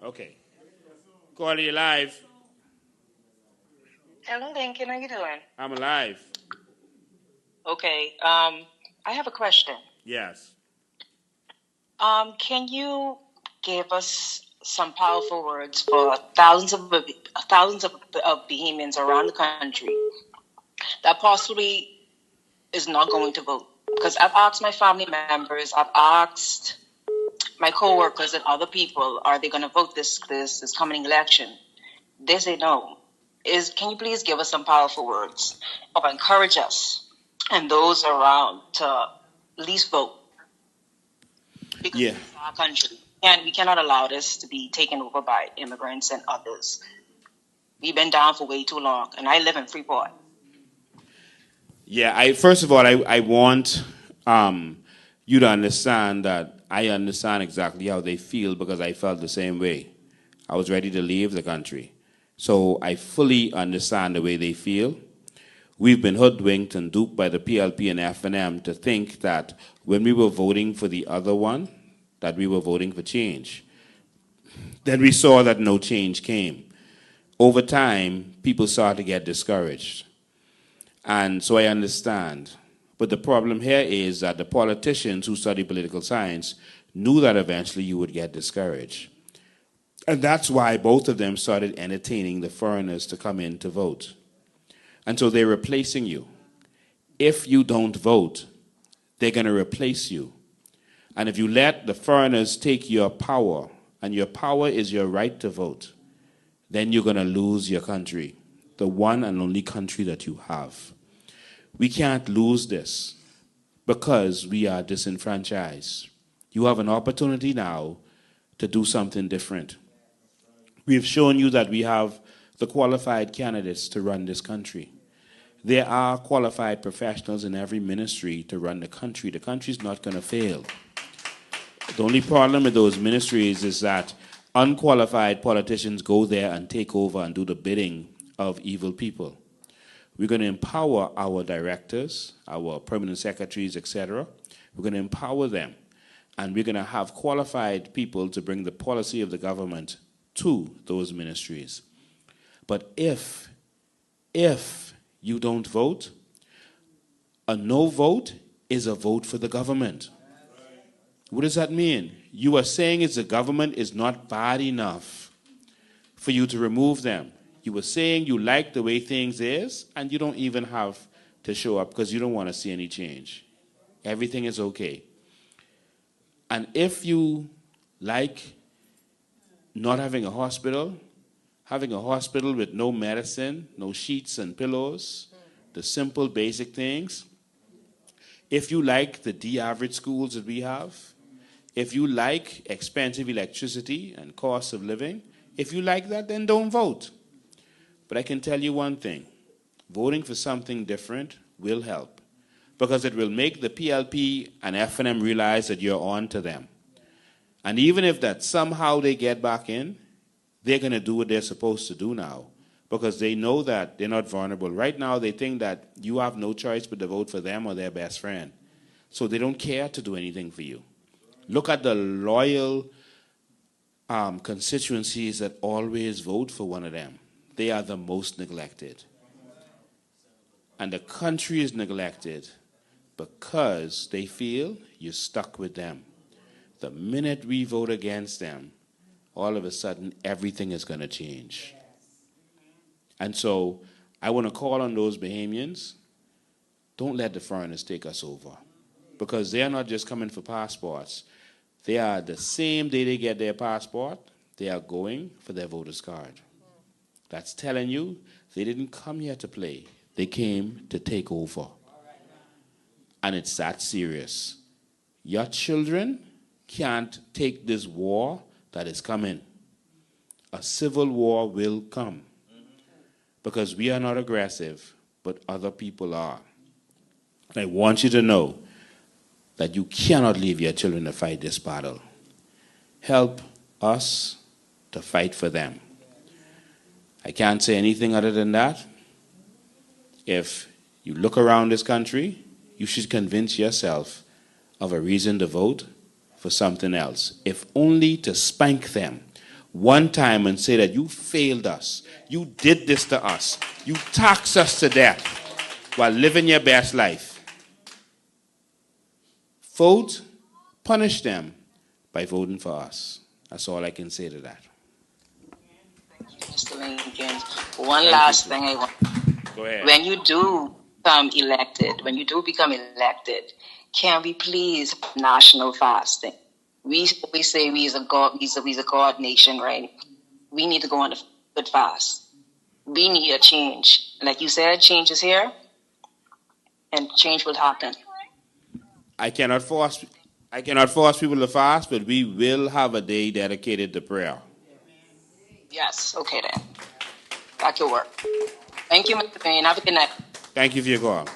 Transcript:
Okay. Call you live. Hello, Lincoln. How you doing? I'm alive. Okay. I have a question. Yes. Can you give us some powerful words for thousands of Bahamians around the country that possibly is not going to vote? Because I've asked my family members, I've asked my coworkers and other people, are they going to vote this coming election? They say no. Can you please give us some powerful words of encourage us and those around to at least vote? Because Yeah. this is our country, and we cannot allow this to be taken over by immigrants and others. We've been down for way too long, and I live in Freeport. Yeah. First of all, I want you to understand that I understand exactly how they feel because I felt the same way. I was ready to leave the country. So I fully understand the way they feel. We've been hoodwinked and duped by the PLP and FNM to think that when we were voting for the other one, that we were voting for change. Then we saw that no change came. Over time, people started to get discouraged. And so I understand. But the problem here is that the politicians who study political science knew that eventually you would get discouraged. And that's why both of them started entertaining the foreigners to come in to vote. And so they're replacing you. If you don't vote, they're going to replace you. And if you let the foreigners take your power, and your power is your right to vote, then you're going to lose your country, the one and only country that you have. We can't lose this because we are disenfranchised. You have an opportunity now to do something different. We have shown you that we have the qualified candidates to run this country. There are qualified professionals in every ministry to run the country. The country's not going to fail. The only problem with those ministries is that unqualified politicians go there and take over and do the bidding of evil people. We're going to empower our directors, our permanent secretaries, etc. We're going to empower them. And we're going to have qualified people to bring the policy of the government to those ministries. But if you don't vote, a no vote is a vote for the government. What does that mean? You are saying the government is not bad enough for you to remove them. You were saying you like the way things is, and you don't even have to show up because you don't want to see any change. Everything is okay. And if you like not having a hospital with no medicine, no sheets and pillows, the simple basic things, if you like the D-average schools that we have, if you like expensive electricity and cost of living, if you like that, then don't vote. But I can tell you one thing. Voting for something different will help because it will make the PLP and FNM realize that you're on to them. And even if that somehow they get back in, they're going to do what they're supposed to do now because they know that they're not vulnerable. Right now, they think that you have no choice but to vote for them or their best friend. So they don't care to do anything for you. Look at the loyal constituencies that always vote for one of them. They are the most neglected. And the country is neglected because they feel you're stuck with them. The minute we vote against them, all of a sudden everything is going to change. And so I want to call on those Bahamians, don't let the foreigners take us over. Because they are not just coming for passports. They are the same day they get their passport, they are going for their voter's card. That's telling you they didn't come here to play. They came to take over. And it's that serious. Your children can't take this war that is coming. A civil war will come. Because we are not aggressive, but other people are. And I want you to know that you cannot leave your children to fight this battle. Help us to fight for them. I can't say anything other than that. If you look around this country, you should convince yourself of a reason to vote for something else, if only to spank them one time and say that you failed us. You did this to us. You taxed us to death while living your best life. Vote, punish them by voting for us. That's all I can say to that. Mr. Lincoln, one last thing I want. Go ahead. When you do become elected, can we please national fasting? We say we is a God nation, right? We need to go on a good fast. We need a change. Like you said, change is here, and change will happen. I cannot force people to fast, but we will have a day dedicated to prayer. Yes, okay then. Back to work. Thank you, Mr. Payne. Have a good night. Thank you for your call.